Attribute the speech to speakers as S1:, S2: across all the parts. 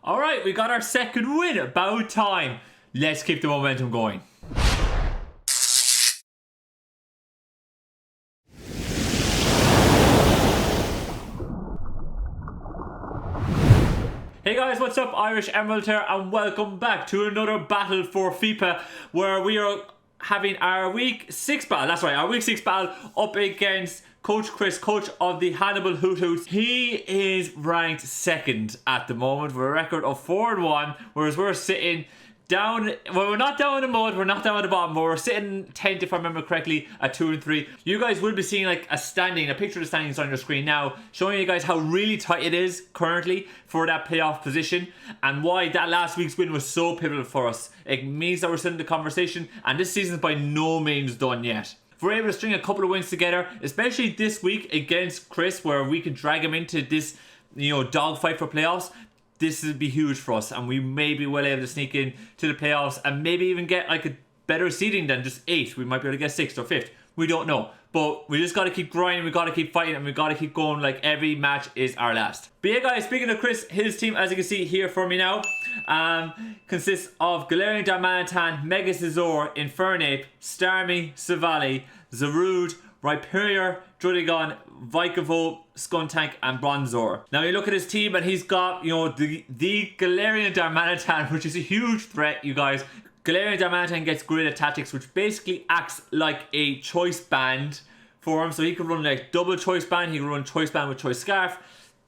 S1: Alright, we got our second win. About time. Let's keep the momentum going. Hey guys, what's up? IrishEmerald here, and welcome back to another battle for FIFA, where we are having our week 6 battle. That's right, our week 6 battle up against Coach Chris, coach of the Hannibal Hoot Hoots. He is ranked 2nd at the moment with a record of 4-1, whereas we're sitting down, well, we're not down in the mud, we're not down at the bottom, but we're sitting 10th, if I remember correctly, at 2-3. You guys will be seeing like a picture of the standings on your screen now, showing you guys how really tight it is currently for that playoff position, and why that last week's win was so pivotal for us. It means that we're still in the conversation, and this season's by no means done yet. If we're able to string a couple of wins together, especially this week against Chris, where we can drag him into this, dogfight for playoffs, this would be huge for us, and we may be well able to sneak in to the playoffs and maybe even get like a better seeding than just 8th. We might be able to get 6th or 5th. We don't know. But we just got to keep grinding, we got to keep fighting, and we got to keep going like every match is our last. But yeah guys, speaking of Chris, his team, as you can see here for me now, consists of Galarian Darmanitan, Mega Scizor, Infernape, Starmie, Savali, Zarude, Rhyperior, Druddigon, Vikavolt, Skuntank, and Bronzor. Now you look at his team and he's got, the Galarian Darmanitan, which is a huge threat, you guys. Galarian Darmanitan gets Guerrilla Tactics, which basically acts like a choice band for him. So he can run like double choice band, he can run choice band with choice scarf.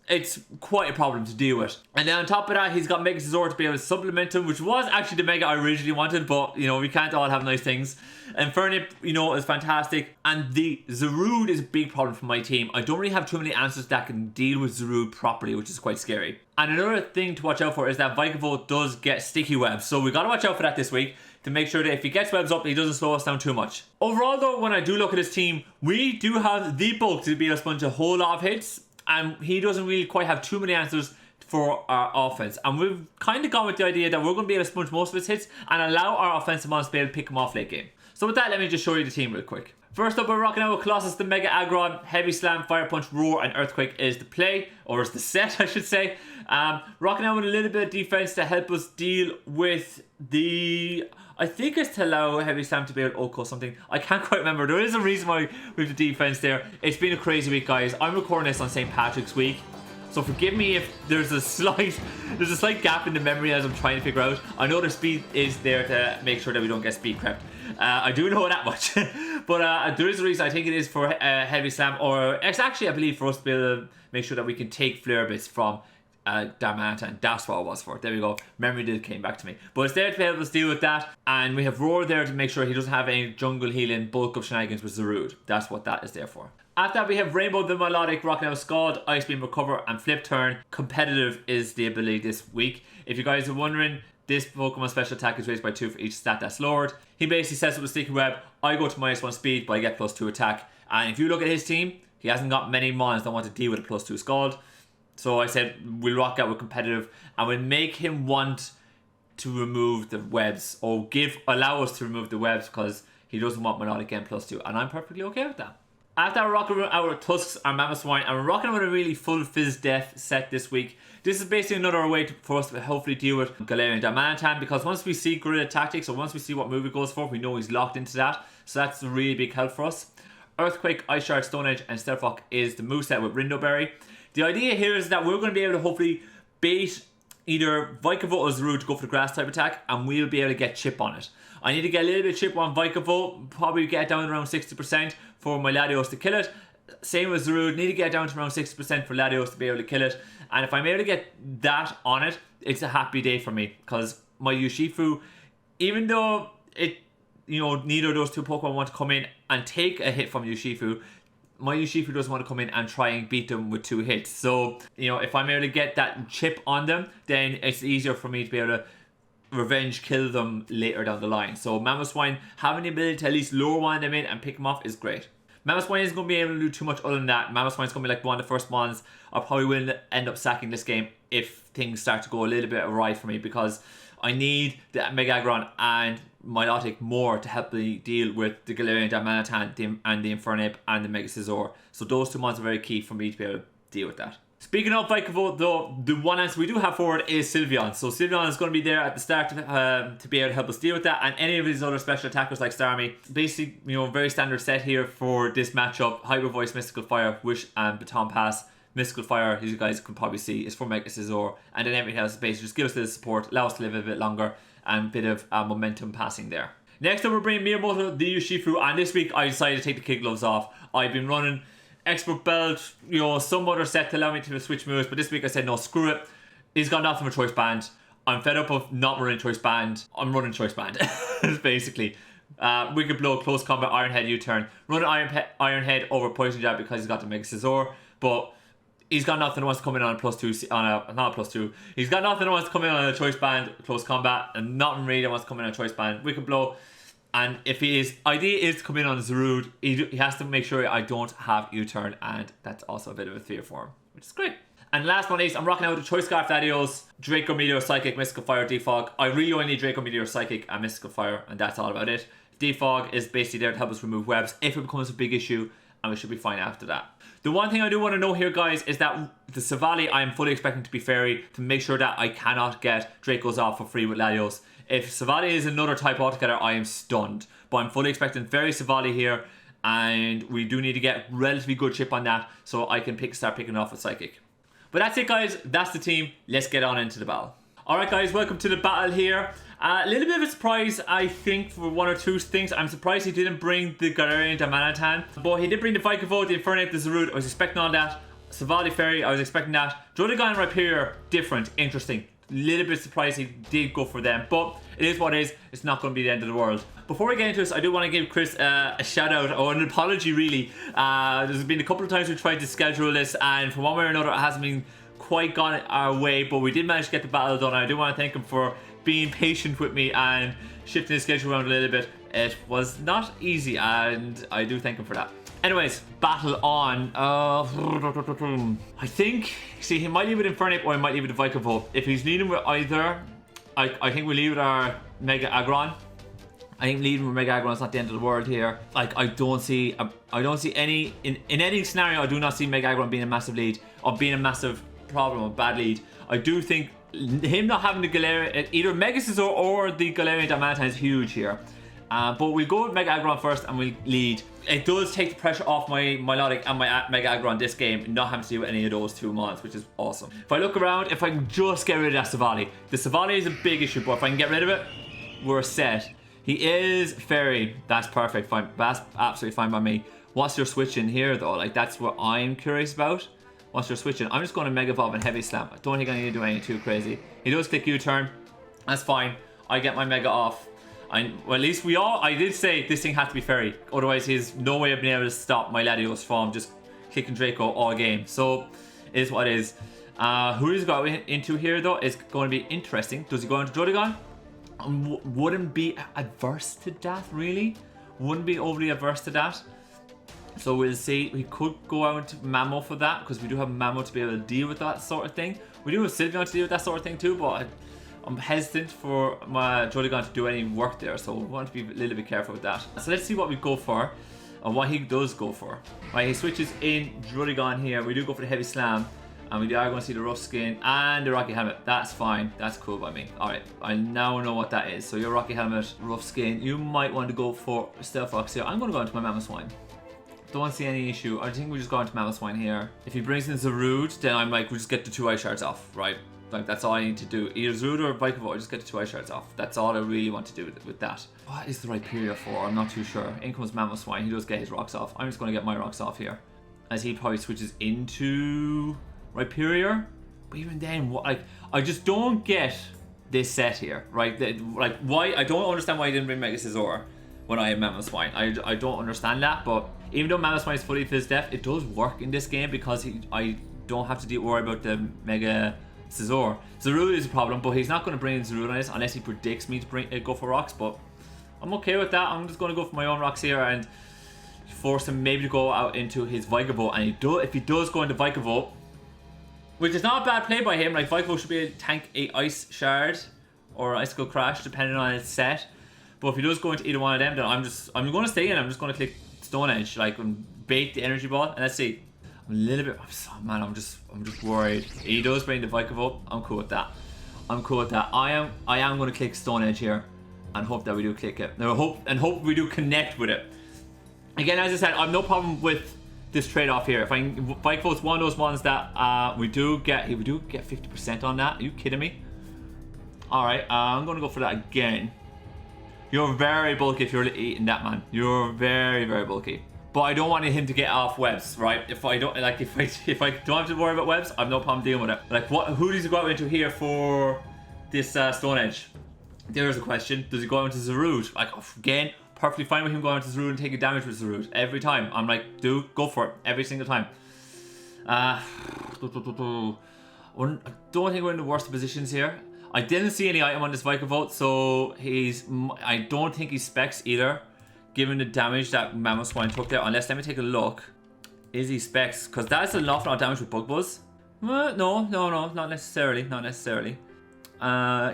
S1: It's quite a problem to deal with. And then on top of that, he's got Mega Scizor to be able to supplement him, which was actually the Mega I originally wanted, but, we can't all have nice things. Infernape, is fantastic. And the Zarude is a big problem for my team. I don't really have too many answers that can deal with Zarude properly, which is quite scary. And another thing to watch out for is that Vikavolt does get sticky webs. So we got to watch out for that this week, to make sure that if he gets webs up, he doesn't slow us down too much. Overall though, when I do look at his team, we do have the bulk to be able to sponge a whole lot of hits. And he doesn't really quite have too many answers for our offense. And we've kind of gone with the idea that we're going to be able to sponge most of his hits and allow our offensive monsters to be able to pick him off late game. So with that, let me just show you the team real quick. First up, we're rocking out with Colossus, the Mega Aggron, Heavy Slam, Fire Punch, Roar, and Earthquake is the play, or is the set, I should say. Rocking out with a little bit of defense to help us deal with the... I think it's to allow Heavy Slam to be able to Oko something. I can't quite remember. There is a reason why we have the defense there. It's been a crazy week, guys. I'm recording this on St. Patrick's week, so forgive me if there's a slight gap in the memory as I'm trying to figure out. I know the speed is there to make sure that we don't get speed crept. I do know that much. But there is a reason. I think it is for Heavy Slam, or it's actually, I believe, for us to be able to make sure that we can take Flare Bits from Darmanitan. That's what it was for. There we go. Memory did came back to me. But it's there to be able to deal with that. And we have Roar there to make sure he doesn't have any jungle healing bulk of shenanigans with Zarude. That's what that is there for. After that, we have Rainbow the Melodic, rocking out Scald, Ice Beam, Recover, and Flip Turn. Competitive is the ability this week. If you guys are wondering, this Pokemon special attack is raised by 2 for each stat that's lowered. He basically sets up a sticky web. I go to -1 speed, but I get +2 attack. And if you look at his team, he hasn't got many mons that want to deal with a +2 Scald. So I said we'll rock out with competitive, and we'll make him want to remove the webs, or allow us to remove the webs, because he doesn't want Melodic again +2, and I'm perfectly okay with that. After we're rocking our Tusks, our Mamoswine, and we're rocking with a really full Fizz Death set this week. This is basically another way for us to hopefully deal with Galarian Darmanitan, because once we see Guerrilla Tactics, or once we see what move he goes for, we know he's locked into that. So that's a really big help for us. Earthquake, Ice Shard, Stone Edge, and Stealth Rock is the moveset with Rindo Berry. The idea here is that we're going to be able to hopefully bait either Vikavolt or Zarude to go for the grass type attack, and we'll be able to get chip on it. I need to get a little bit of chip on Vikavolt, probably get down to around 60% for my Latios to kill it. Same with Zarude, need to get down to around 60% for Latios to be able to kill it. And if I'm able to get that on it, it's a happy day for me, because my Urshifu, even though neither of those two Pokemon want to come in and take a hit from Urshifu, my Urshifu doesn't want to come in and try and beat them with 2 hits. So, if I'm able to get that chip on them, then it's easier for me to be able to revenge kill them later down the line. So Mamoswine having the ability to at least lower one of them in and pick them off is great. Mamoswine isn't going to be able to do too much other than that. Mamoswine's going to be like one of the first ones I probably will end up sacking this game if things start to go a little bit awry for me, because I need the Mega Aggron and Milotic more to help me deal with the Galarian Darmanitan and the Infernape and the Mega Scizor. So those two mons are very key for me to be able to deal with that. Speaking of Vikavolt though, the one answer we do have forward is Sylveon. So Sylveon is going to be there at the start to be able to help us deal with that, and any of his other special attackers like Starmie. Basically, you know, very standard set here for this matchup. Hyper Voice, Mystical Fire, Wish and Baton Pass. Mystical Fire, as you guys can probably see, is for Mega Scizor, and then everything else is basically just give us a little support, allow us to live a bit longer, and a bit of momentum passing there. Next up we're bringing Miyamoto, the Urshifu, and this week I decided to take the kid gloves off. I've been running Expert Belt, you know, some other set to allow me to switch moves, but this week I said no, screw it. He's got nothing for Choice Band. I'm fed up of not running Choice Band. I'm running Choice Band, basically. Wicked Blow, Close Combat, Iron Head U-Turn. Running Iron Head over Poison Jab because he's got the Mega Scizor, but he's got nothing that wants to come in on a +2, not a +2. He's got nothing that wants to come in on a Choice Band, Close Combat, and nothing really that wants to come in on a Choice Band. Wicked Blow. And if his idea is to come in on Zarude, he has to make sure I don't have U-Turn, and that's also a bit of a fear for him, which is great. And last but not least, I'm rocking out with the Choice Scarf Latios, Draco Meteor, Psychic, Mystical Fire, Defog. I really only need Draco Meteor, Psychic, and Mystical Fire, and that's all about it. Defog is basically there to help us remove webs if it becomes a big issue, and we should be fine after that. The one thing I do want to know here, guys, is that the Savali I am fully expecting to be Fairy to make sure that I cannot get Dracos off for free with Latios. If Savali is another type altogether, I am stunned. But I'm fully expecting Fairy Savali here, and we do need to get relatively good chip on that so I can start picking off with Psychic. But that's it, guys. That's the team. Let's get on into the battle. Alright, guys, welcome to the battle here. A little bit of a surprise, I think, for one or two things. I'm surprised he didn't bring the Galarian Damanitan, but he did bring the Vikavolt, the Infernape, the Zarude. I was expecting all that. Savali Fairy, I was expecting that. Druddigon and Rhyperior, different, interesting. Little bit surprised he did go for them, but it is what it is. It's not going to be the end of the world. Before we get into this, I do want to give Chris a shout out, or an apology really. There's been a couple of times we tried to schedule this, and for one way or another it hasn't been quite gone our way, but we did manage to get the battle done. I do want to thank him for being patient with me and shifting the schedule around a little bit. It was not easy, and I do thank him for that. Anyways, battle on. I think, see, he might leave it Infernape or he might leave it Vikavolt. If he's leading with either, I think we leave it our Mega Aggron. I think leading with Mega Aggron is not the end of the world here. Like, I don't see any, in any scenario, I do not see Mega Aggron being a massive lead or being a massive problem or bad lead. I do think him not having the Galarian, either Mega Scizor or the Galarian Damanitan is huge here. But we'll go with Mega Aggron first and we'll lead. It does take the pressure off my Milotic and my Mega Aggron this game, not having to do any of those two mons, which is awesome. If I look around, if I can just get rid of that Savali. The Savali is a big issue, but if I can get rid of it, we're set. He is Fairy. That's perfect. Fine. That's absolutely fine by me. What's your switch in here, though? Like, that's what I'm curious about. What's your switch in? I'm just going to Mega Evolve and Heavy Slam. I don't think I need to do anything too crazy. He does click U-Turn. That's fine. I get my Mega off. Well, at least I did say this thing had to be Fairy. Otherwise, he's no way of being able to stop my Latios from just kicking Draco all game. So, it is what it is. Who he's got into here, though, is going to be interesting. Does he go into Druddigon? Wouldn't be adverse to that, really. Wouldn't be overly adverse to that. So we'll see. We could go out to Mamo for that, because we do have Mamo to be able to deal with that sort of thing. We do have Sylveon to deal with that sort of thing too, but I'm hesitant for my Druddigon to do any work there, so we want to be a little bit careful with that. So let's see what we go for, and what he does go for. Right, he switches in Druddigon here. We do go for the Heavy Slam, and we are going to see the Rough Skin and the Rocky Helmet. That's fine. That's cool by me. Alright, I now know what that is. So your Rocky Helmet, Rough Skin. You might want to go for Stealth Rocks here. I'm going to go into my Mamoswine. Don't see any issue. I think we just go into Mamoswine here. If he brings in Zarude, then I'm like, we just get the 2 Ice Shards off, right? Like, that's all I need to do. Either Zarude or Vikavolt, just get the 2 Ice Shards off. That's all I really want to do with that. What is the Rhyperior for? I'm not too sure. In comes Mamoswine. He does get his rocks off. I'm just going to get my rocks off here, as he probably switches into Rhyperior. But even then, like, I just don't get this set here, right? Like, why? I don't understand why he didn't bring Mega Scizor when I have Mamoswine. I don't understand that, but even though Mamoswine is fully Fizz Def, it does work in this game because I don't have to worry about the Mega Scizor. Zarude is a problem, but he's not going to bring in Zarude on this unless he predicts me to go for rocks, but I'm okay with that. I'm just going to go for my own rocks here and force him maybe to go out into his Vikavolt, and if he does go into Vikavolt, which is not a bad play by him, like Vikavolt should be able to tank a Ice Shard or Icicle Crash depending on its set, but if he does go into either one of them, then I'm going to stay in. I'm just going to click Stone Edge, like, and bait the Energy Ball, and let's see. I'm a little bit, man, I'm just worried. He does bring the Vikavolt. I'm cool with that. I'm cool with that. I am going to click Stone Edge here and hope that we do click it. No, hope we do connect with it. Again, as I said, I've no problem with this trade-off here. If Vikavolt's one of those ones that we do get 50% on that. Are you kidding me? All right, I'm going to go for that again. You're very bulky if you're eating that, man. You're very, very bulky. But I don't want him to get off webs, right? If I don't have to worry about webs, I've no problem dealing with it. Like, who does he go out into here for this Stone Edge? There's a question. Does he go out into Zarude? Like, again, perfectly fine with him going out to Zarude and taking damage with Zarude every time. I'm like, dude, go for it every single time. I don't think we're in the worst positions here. I didn't see any item on this Vikavolt, so I don't think he's specs either. Given the damage that Mamoswine took there, unless, let me take a look. Is he specs? Because that's an awful lot of damage with Bug Buzz. No, not necessarily, not necessarily.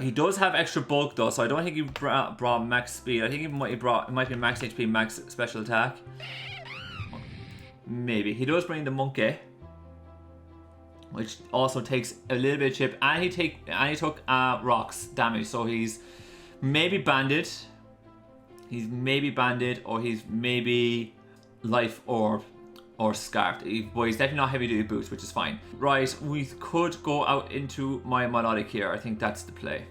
S1: He does have extra bulk though, so I don't think he brought max speed. I think it might be max HP, max special attack. Maybe. He does bring the Monkey, which also takes a little bit of chip, and he took rocks damage, so he's maybe banded. He's maybe banded, or he's maybe life orb or scarfed. But he's definitely not heavy duty boots, which is fine. Right, we could go out into my melodic here. I think that's the play.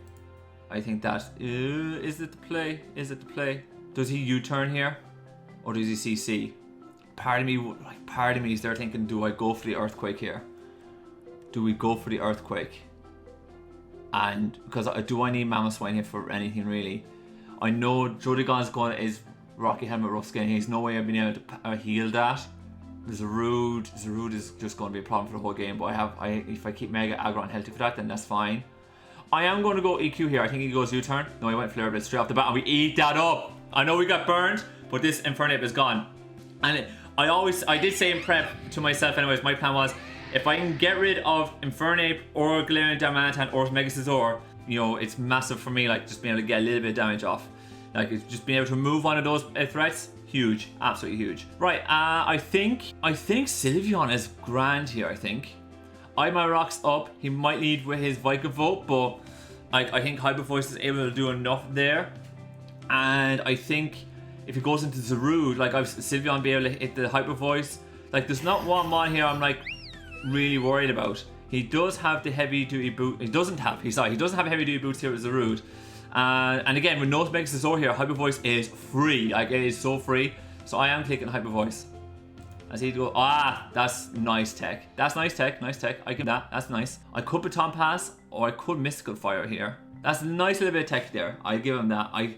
S1: I think that is it the play? Is it the play? Does he U-turn here, or does he CC? Part of me is there thinking, do I go for the earthquake here? Do we go for the earthquake? And because do I need Mamoswine here for anything really? I know Jodygon's is Rocky Helmet Rough Skin. There's no way I've been able to heal that. Zarude is just going to be a problem for the whole game. But if I keep Mega Aggro and healthy for that, then that's fine. I am going to go EQ here. I think he goes U-turn. No, he went Flare Blitz straight off the bat, and we eat that up. I know we got burned, but this Infernape is gone. And I did say in prep to myself anyways, my plan was, if I can get rid of Infernape or Galarian Darmanitan or Mega Scizor, you know, it's massive for me, like, just being able to get a little bit of damage off. Like, it's just being able to remove one of those threats, huge, absolutely huge. Right, I think Sylveon is grand here, I think. I have my rocks up. He might lead with his Vikavolt, but I think Hyper Voice is able to do enough there. And I think if he goes into Zarude, like, Sylveon be able to hit the Hyper Voice. Like, there's not one mon here I'm, like, really worried about. He does have the heavy duty boot. He doesn't have heavy duty boots here with Zarude. And again, with no Mega Scizor here, Hyper Voice is free. Like, it is so free. So I am clicking Hyper Voice. As he go, that's nice tech. That's nice tech, nice tech. I give that. That's nice. I could Baton Pass, or I could Mystical Fire here. That's a nice little bit of tech there. I give him that. I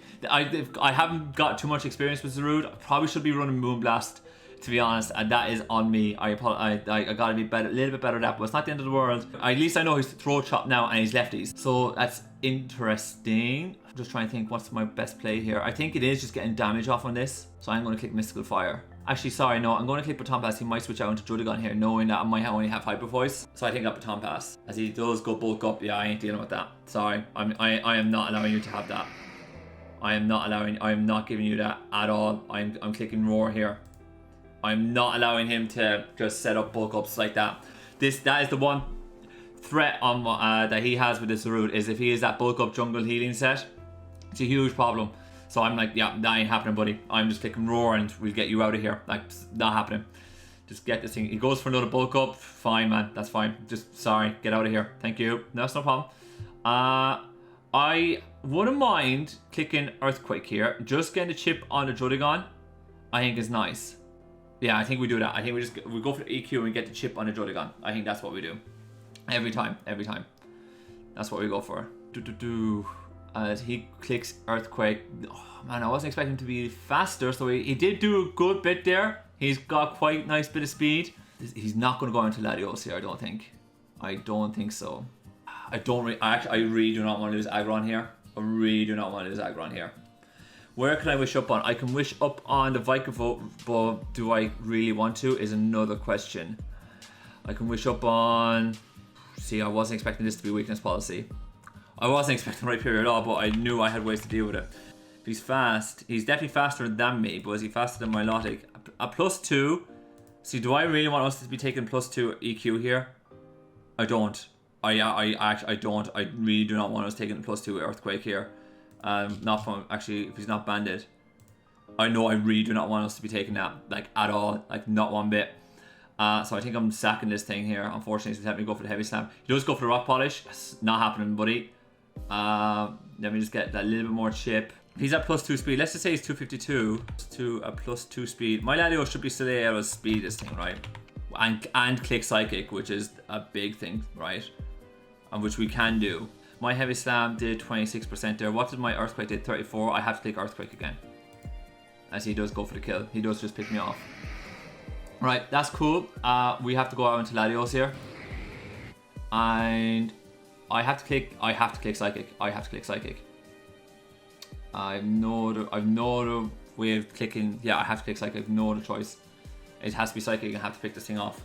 S1: haven't got too much experience with Zarude. I probably should be running Moonblast, to be honest, and that is on me. I gotta be better, a little bit better at that, but it's not the end of the world. At least I know he's Throat Chop now and he's lefties, so that's interesting. I'm just trying to think what's my best play here. I think it is just getting damage off on this, so I'm going to click Mystical Fire. Actually, sorry, no, I'm going to click Baton Pass. He might switch out into Jodygon here, knowing that I might only have Hyper Voice, so I think that Baton Pass. As he does go bulk up, yeah, I ain't dealing with that. Sorry, I am not allowing you to have that. I am not giving you that at all. I'm clicking Roar here. I'm not allowing him to just set up bulk ups like that. That is the one threat on that he has with this Zarude, is if he is that bulk up jungle healing set, it's a huge problem. So I'm like, yeah, that ain't happening, buddy. I'm just clicking Roar and we'll get you out of here. Like, not happening. Just get this thing. He goes for another bulk up. Fine, man. That's fine. Just, sorry. Get out of here. Thank you. That's no problem. I wouldn't mind clicking Earthquake here. Just getting a chip on the Jodygon, I think is nice. Yeah, I think we do that. I think we go for the EQ and get the chip on the Jodygon. I think that's what we do. Every time. That's what we go for. As he clicks Earthquake. Oh, man, I wasn't expecting him to be faster, so he did do a good bit there. He's got quite a nice bit of speed. He's not going to go into Latios here, I don't think. I don't think so. I really do not want to lose Aggron here. I really do not want to lose Aggron here. Where can I wish up on? I can wish up on the Vikavolt, but do I really want to is another question. I can wish up on... See, I wasn't expecting this to be weakness policy. I wasn't expecting Rhyperior at all, but I knew I had ways to deal with it. If he's fast, he's definitely faster than me, but is he faster than Milotic? A +2 See, do I really want us to be taking +2 EQ here? I don't. I actually don't. I really do not want us taking +2 Earthquake here. Not from actually if he's not banded. I know I really do not want us to be taking that like at all, like not one bit. So I think I'm sacking this thing here. Unfortunately, he's let me go for the heavy slam. He does go for the rock polish. It's not happening, buddy. Let me just get that little bit more chip. He's at +2 speed. Let's just say he's 252 to a +2 speed. My Latios should be still able to speed this thing, right? And click psychic, which is a big thing, right? And which we can do. My heavy slam did 26% there. What did my earthquake did? 34. I have to click earthquake again. As he does go for the kill. He does just pick me off. Right, that's cool. We have to go out into Latios here. And I have to click psychic. I have to click psychic. I've no other way of clicking. Yeah, I have to click psychic. I've no other choice. It has to be psychic. I have to pick this thing off.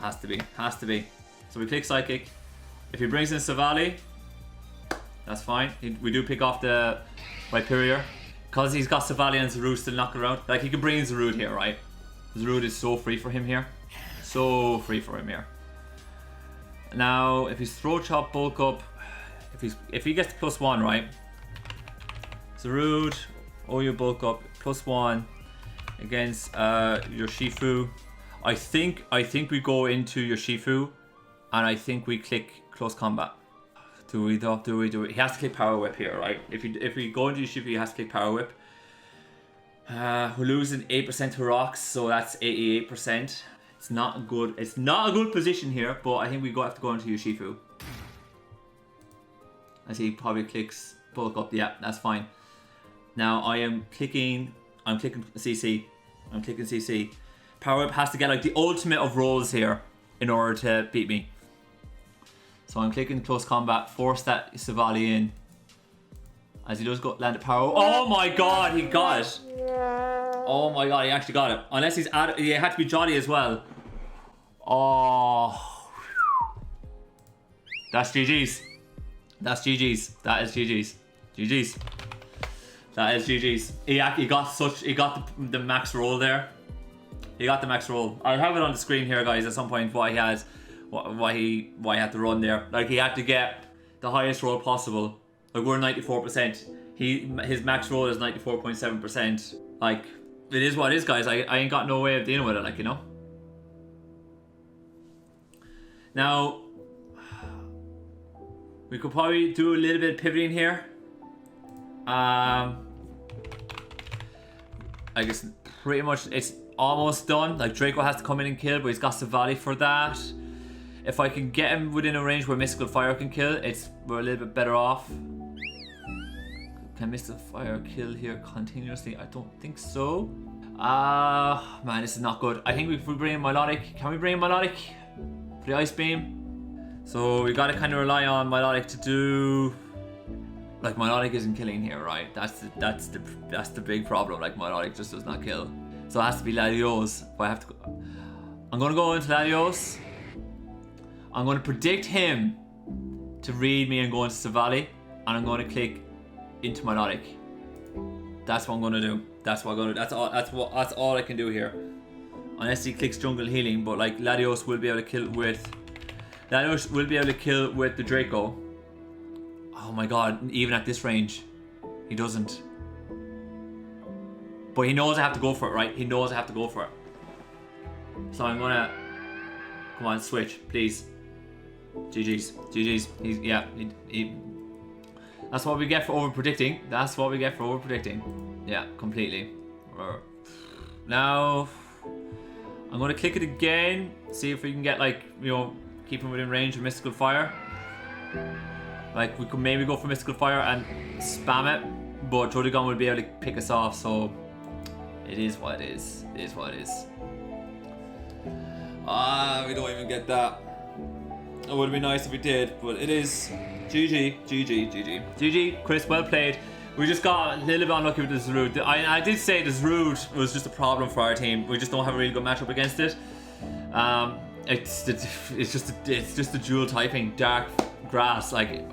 S1: Has to be. So we click psychic. If he brings in Savali, that's fine. We do pick off the Rhyperior. Because he's got Savali and Zarude still knocking around. Like, he can bring in Zarude here, right? Zarude is so free for him here. So free for him here. Now, if he's throw chop, bulk up, if he gets to +1, right? Zarude, you bulk up, +1 against your Shifu. I think we go into your Shifu, and I think we click close combat. Do we though? Do we? He has to click power whip here, right? If we go into your Shifu, he has to click power whip. We're losing 8% to rocks, so that's 88%. It's not good. It's not a good position here, but I think we have to go into your Shifu. As he probably clicks bulk up. Yeah, that's fine. Now I'm clicking CC. I'm clicking CC. Power Whip has to get like the ultimate of rolls here in order to beat me. So I'm clicking close combat, force that Savali in. As he does go land a power. Oh my god, he got it. Oh my god, he actually got it. Unless he's added, he had to be Jolly as well. Oh. That's GG's. That's GG's. That is GG's. GG's. That is GG's. He got the max roll there. He got the max roll. I'll have it on the screen here, guys, at some point why he had to run there. Like, he had to get the highest roll possible. Like, we're 94%. His max roll is 94.7%. Like, it is what it is, guys. I ain't got no way of dealing with it, like, you know. Now, we could probably do a little bit of pivoting here. I guess pretty much it's almost done. Like, Draco has to come in and kill, but he's got Savali for that. If I can get him within a range where Mystical Fire can kill, we're a little bit better off. Can Mystical Fire kill here continuously? I don't think so. Man, this is not good. I think if we bring in Milotic, can we bring in Milotic for the Ice Beam? So we gotta kind of rely on Milotic to do. Like, Milotic isn't killing here, right? That's the big problem. Like, Milotic just does not kill. So it has to be Latios. If I have to go, I'm gonna go into Latios. I'm gonna predict him to read me and go into Savali, and I'm gonna click into Milotic. That's what I'm gonna do. That's what I'm gonna do. That's all I can do here. Unless he clicks jungle healing, but like Latios will be able to kill with the Draco. Oh my god, even at this range, he doesn't. But he knows I have to go for it, right? He knows I have to go for it. So I'm gonna... Come on, switch, please. GG's. GG's. That's what we get for over-predicting. That's what we get for over-predicting. Yeah, completely. Now, I'm gonna click it again. See if we can get, like, you know, keep him within range of Mystical Fire. Like, we could maybe go for Mystical Fire and spam it, but Jodigon will be able to pick us off, so it is what it is. It is what it is. We don't even get that. It would be nice if we did, but it is. GG, GG, GG. GG, Chris, well played. We just got a little bit unlucky with the Zarude. I did say the Zarude was just a problem for our team. We just don't have a really good matchup against it. It's just the dual typing, dark, grass. Like,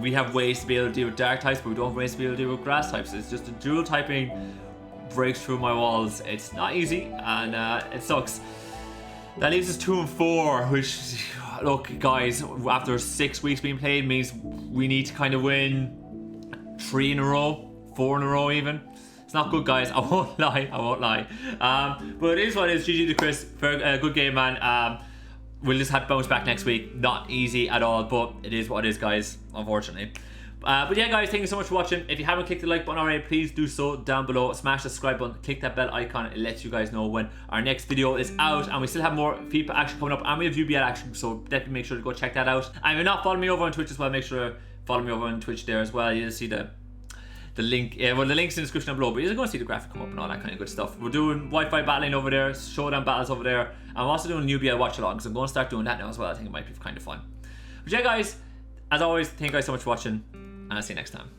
S1: we have ways to be able to deal with dark types, but we don't have ways to be able to deal with grass types. It's just the dual typing breaks through my walls. It's not easy, and it sucks. That leaves us 2 and 4, which, look, guys, after 6 weeks being played means we need to kind of win 3 in a row, 4 in a row even. It's not good, guys. I won't lie. I won't lie. But it is what it is. GG to Chris. Very good game, man. We'll just have to bounce back next week. Not easy at all, but it is what it is, guys, unfortunately. But yeah, guys, thank you so much for watching. If you haven't clicked the like button already, please do so down below. Smash the subscribe button, click that bell icon. It lets you guys know when our next video is out. And we still have more FIFA action coming up, and we have UBL action, so definitely make sure to go check that out. And if you're not following me over on Twitch as well, make sure to follow me over on Twitch there as well. You'll see the link, well, the link's in the description down below, but you're going to see the graphic come up and all that kind of good stuff. We're doing Wi-Fi battling over there, showdown battles over there. I'm also doing UBL watch along, because I'm going to start doing that now as well. I think it might be kind of fun. But yeah, guys, as always, thank you guys so much for watching, and I'll see you next time.